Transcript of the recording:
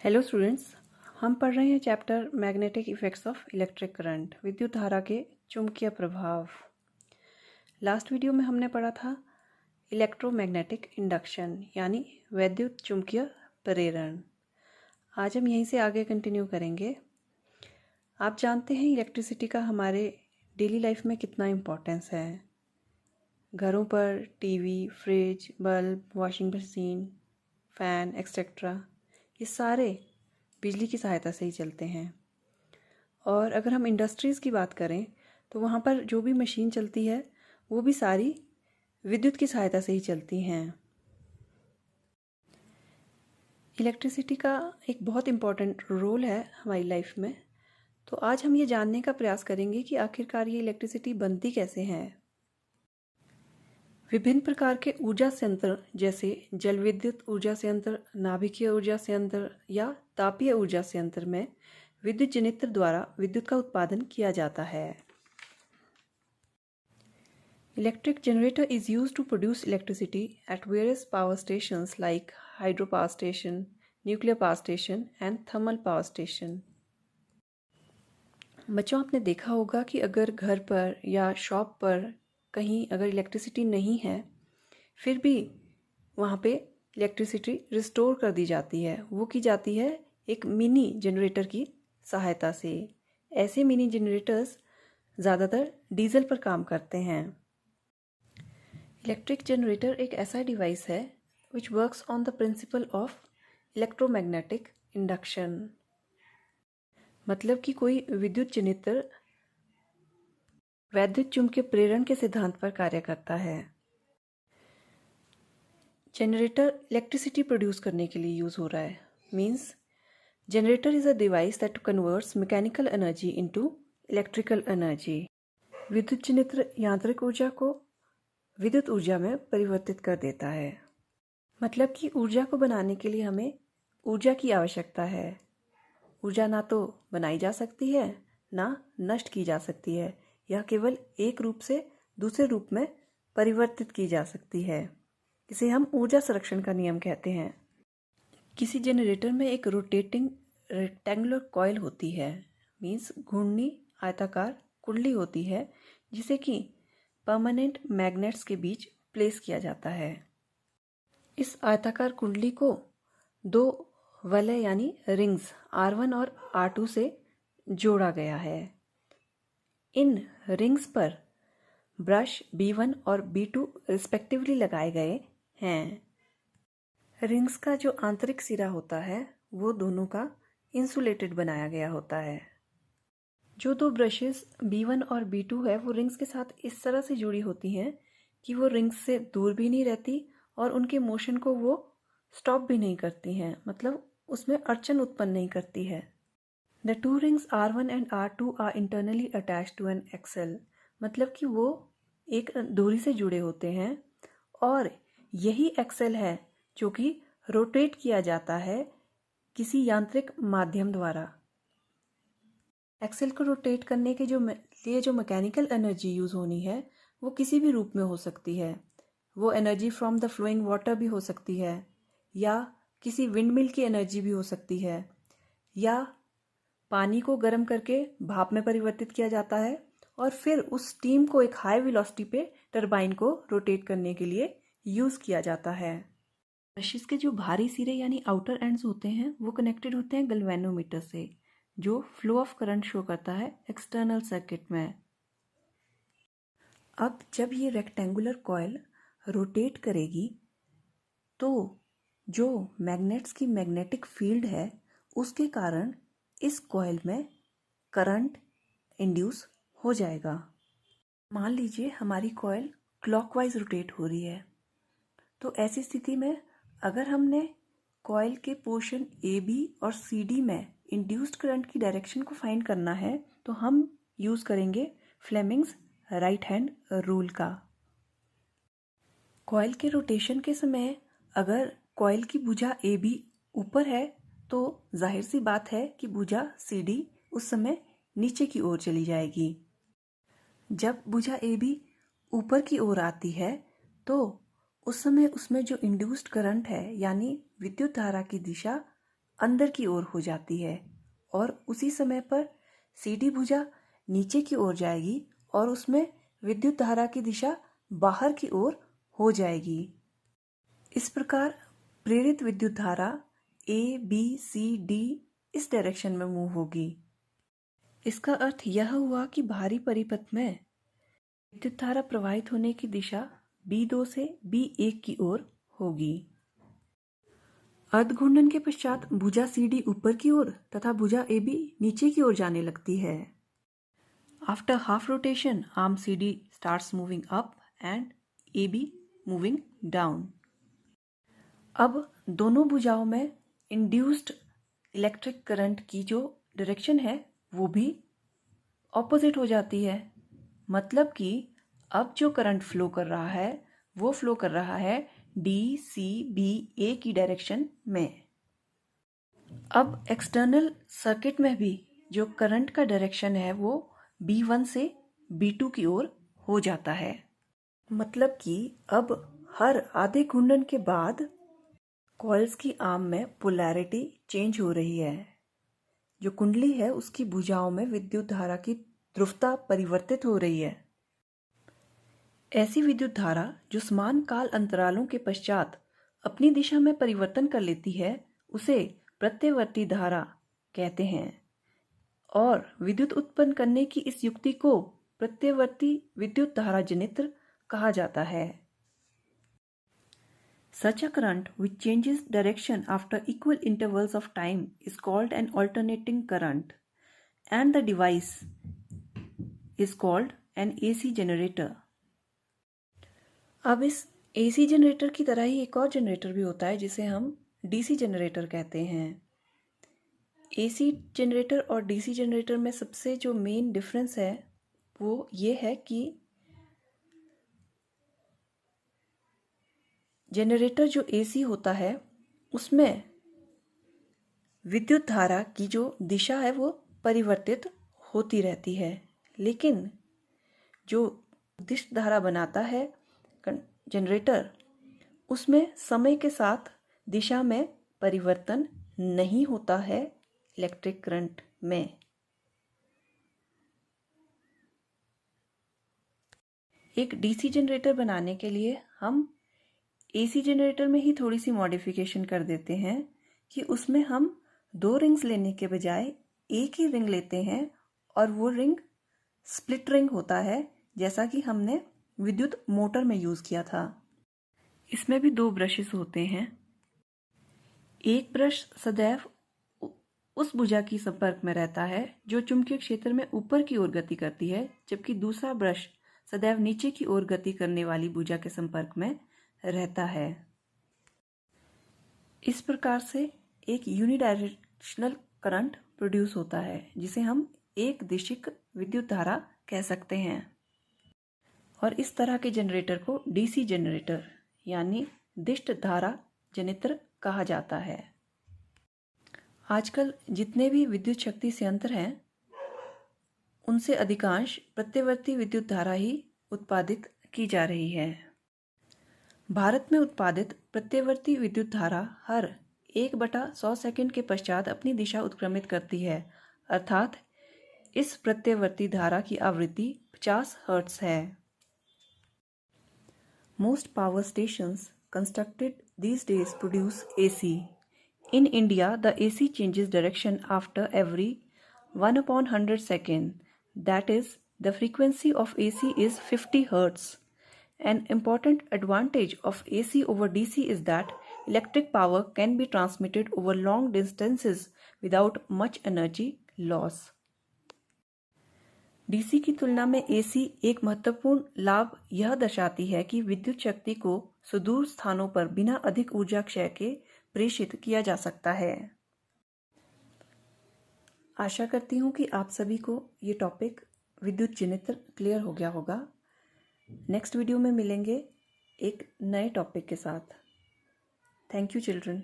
Hello students, हम पढ़ रहे हैं chapter magnetic effects of electric current, विद्युत धारा के चुंबकीय प्रभाव। लास्ट वीडियो में हमने पढ़ा था इलेक्ट्रोमैग्नेटिक इंडक्शन यानी वैद्युत चुंबकीय प्रेरण। आज हम यहीं से आगे कंटिन्यू करेंगे। आप जानते हैं इलेक्ट्रिसिटी का हमारे डेली लाइफ में कितना इम्पोर्टेंस है। घरों पर TV, fridge, bulb, washing machine, fan etcetera ये सारे बिजली की सहायता से ही चलते हैं। और अगर हम इंडस्ट्रीज़ की बात करें तो वहाँ पर जो भी मशीन चलती है वो भी सारी विद्युत की सहायता से ही चलती हैं। इलेक्ट्रिसिटी का एक बहुत इम्पॉर्टेंट रोल है हमारी लाइफ में। तो आज हम ये जानने का प्रयास करेंगे कि आखिरकार ये इलेक्ट्रिसिटी बनती कैसे है। विभिन्न प्रकार के ऊर्जा संयंत्र जैसे जल विद्युत ऊर्जा संयंत्र, नाभिकीय ऊर्जा संयंत्र या तापीय ऊर्जा संयंत्र में विद्युत जनित्र द्वारा विद्युत का उत्पादन किया जाता है। Electric generator is used to produce electricity at various power stations like hydro power station, nuclear power station and thermal power station. बच्चों, आपने देखा होगा कि अगर घर पर या शॉप पर कहीं अगर इलेक्ट्रिसिटी नहीं है फिर भी वहाँ पे इलेक्ट्रिसिटी रिस्टोर कर दी जाती है। वो की जाती है एक मिनी जनरेटर की सहायता से। ऐसे मिनी जनरेटर्स ज़्यादातर डीजल पर काम करते हैं। इलेक्ट्रिक जनरेटर एक ऐसा डिवाइस है which works on the principle of electromagnetic induction. मतलब कि कोई विद्युत जनित्र वैद्युत चुंबकीय प्रेरण के सिद्धांत पर कार्य करता है। जनरेटर इलेक्ट्रिसिटी प्रोड्यूस करने के लिए यूज़ हो रहा है। Means generator is a device that converts mechanical energy into electrical energy. विद्युत जनित्र यांत्रिक ऊर्जा को विद्युत ऊर्जा में परिवर्तित कर देता है। मतलब कि ऊर्जा को बनाने के लिए हमें ऊर्जा की आवश्यकता है। ऊर्जा ना तो बनाई जा सकती है ना नष्ट की जा सकती है। यह केवल एक रूप से दूसरे रूप में परिवर्तित की जा सकती है। इसे हम ऊर्जा संरक्षण का नियम कहते हैं। किसी जनरेटर में एक रोटेटिंग रेक्टेंगुलर कॉइल होती है। मीन्स घूर्णी आयताकार कुंडली होती है जिसे कि परमानेंट मैग्नेट्स के बीच प्लेस किया जाता है। इस आयताकार कुंडली को दो वलय यानी रिंग्स R1 और R2 से जोड़ा गया है। इन रिंग्स पर ब्रश B1 और B2 रिस्पेक्टिवली लगाए गए हैं। रिंग्स का जो आंतरिक सिरा होता है वो दोनों का इंसुलेटेड बनाया गया होता है। जो दो ब्रशेस B1 और B2 है वो रिंग्स के साथ इस तरह से जुड़ी होती हैं कि वो रिंग्स से दूर भी नहीं रहती और उनके मोशन को वो स्टॉप भी नहीं करती हैं। मतलब उसमें अड़चन उत्पन्न नहीं करती है। The two rings R1 and R2 are internally attached to an axle। मतलब कि वो एक डोरी से जुड़े होते हैं और यही एक्सेल है जो कि रोटेट किया जाता है किसी यांत्रिक माध्यम द्वारा। एक्सेल को रोटेट करने के लिए जो मैकेनिकल एनर्जी यूज़ होनी है वो किसी भी रूप में हो सकती है। वो energy from the flowing water भी हो सकती है या किसी विंड मिल की एनर्जी भी हो सकती है या पानी को गर्म करके भाप में परिवर्तित किया जाता है और फिर उस स्टीम को एक हाई वेलोसिटी पे टरबाइन को रोटेट करने के लिए यूज़ किया जाता है। ब्रशेस के जो बाहरी सिरे यानी आउटर एंड्स होते हैं वो कनेक्टेड होते हैं गैल्वेनोमीटर से जो फ्लो ऑफ करंट शो करता है एक्सटर्नल सर्किट में। अब जब ये रेक्टेंगुलर कॉइल रोटेट करेगी तो जो मैग्नेट्स की मैग्नेटिक फील्ड है उसके कारण इस कॉइल में करंट इंड्यूस हो जाएगा। मान लीजिए हमारी कॉइल क्लॉकवाइज रोटेट हो रही है तो ऐसी स्थिति में अगर हमने कॉइल के पोर्शन AB और CD में इंड्यूस्ड करंट की डायरेक्शन को फाइंड करना है तो हम यूज़ करेंगे फ्लेमिंग्स राइट हैंड रूल का। कॉइल के रोटेशन के समय अगर कॉइल की भुजा AB ऊपर है तो जाहिर सी बात है कि भुजा CD उस समय नीचे की ओर चली जाएगी। जब भुजा AB ऊपर की ओर आती है तो उस समय उसमें जो इंड्यूस्ड करंट है यानी विद्युत धारा की दिशा अंदर की ओर हो जाती है और उसी समय पर CD भुजा नीचे की ओर जाएगी और उसमें विद्युत धारा की दिशा बाहर की ओर हो जाएगी। इस प्रकार प्रेरित विद्युत धारा A, B, C, D इस डायरेक्शन में मूव होगी। इसका अर्थ यह हुआ कि बाहरी परिपथ में विद्युत धारा प्रवाहित होने की दिशा B2 से B1 की ओर होगी। अर्धघूर्णन के पश्चात भुजा CD ऊपर की ओर तथा भुजा AB नीचे की ओर जाने लगती है। After half rotation, arm CD starts moving up and AB moving down. अब दोनों भुजाओं में इंड्यूस्ड इलेक्ट्रिक करंट की जो डायरेक्शन है वो भी ऑपोजिट हो जाती है। मतलब कि अब जो करंट फ्लो कर रहा है वो फ्लो कर रहा है DCBA की डायरेक्शन में। अब एक्सटर्नल सर्किट में भी जो करंट का डायरेक्शन है वो B1 से B2 की ओर हो जाता है। मतलब कि अब हर आधे घूर्णन के बाद कॉइल्स की आर्म में पोलैरिटी चेंज हो रही है। जो कुंडली है उसकी भुजाओं में विद्युत धारा की ध्रुवता परिवर्तित हो रही है। ऐसी विद्युत धारा जो समान काल अंतरालों के पश्चात अपनी दिशा में परिवर्तन कर लेती है उसे प्रत्यवर्ती धारा कहते हैं और विद्युत उत्पन्न करने की इस युक्ति को प्रत्यवर्ती विद्युत धारा जनित्र कहा जाता है। Such a current which changes direction after equal intervals of time is called an alternating current and the device is called an AC generator. अब इस AC जनरेटर की तरह ही एक और जनरेटर भी होता है जिसे हम DC जनरेटर कहते हैं। AC जनरेटर और DC जनरेटर में सबसे जो मेन डिफरेंस है वो ये है कि जनरेटर जो AC होता है उसमें विद्युत धारा की जो दिशा है वो परिवर्तित होती रहती है, लेकिन जो दिश धारा बनाता है जनरेटर उसमें समय के साथ दिशा में परिवर्तन नहीं होता है इलेक्ट्रिक करंट में। एक DC जनरेटर बनाने के लिए हम AC जनरेटर में ही थोड़ी सी मॉडिफिकेशन कर देते हैं कि उसमें हम 2 रिंग्स लेने के बजाय एक ही रिंग लेते हैं और वो रिंग स्प्लिट रिंग होता है जैसा कि हमने विद्युत मोटर में यूज़ किया था। इसमें भी 2 ब्रशेस होते हैं। एक ब्रश सदैव उस भुजा की संपर्क में रहता है जो चुंबकीय क्षेत्र में ऊपर की ओर गति करती है, जबकि दूसरा ब्रश सदैव नीचे की ओर गति करने वाली भुजा के संपर्क में रहता है। इस प्रकार से एक यूनिडायरेक्शनल करंट प्रोड्यूस होता है जिसे हम एक दिशिक विद्युत धारा कह सकते हैं और इस तरह के जनरेटर को DC जनरेटर यानी दिष्ट धारा जनित्र कहा जाता है। आजकल जितने भी विद्युत शक्ति संयंत्र हैं उनसे अधिकांश प्रत्यवर्ती विद्युत धारा ही उत्पादित की जा रही है। भारत में उत्पादित प्रत्यवर्ती विद्युत धारा हर 1/100 सेकंड के पश्चात अपनी दिशा उत्क्रमित करती है, अर्थात इस प्रत्यवर्ती धारा की आवृत्ति 50 हर्ट्ज है। Most power stations constructed these days produce AC. In India, the AC changes direction after every 1/100 second. That is, the frequency of AC is 50 Hz. An important advantage of AC over DC is that electric power can be transmitted over long distances without much energy loss. DC की तुलना में AC एक महत्वपूर्ण लाभ यह दर्शाती है कि विद्युत शक्ति को सुदूर स्थानों पर बिना अधिक ऊर्जा क्षय के प्रेषित किया जा सकता है। आशा करती हूँ कि आप सभी को ये टॉपिक विद्युत जनित्र क्लियर हो गया होगा। नेक्स्ट वीडियो में मिलेंगे एक नए टॉपिक के साथ। Thank you children.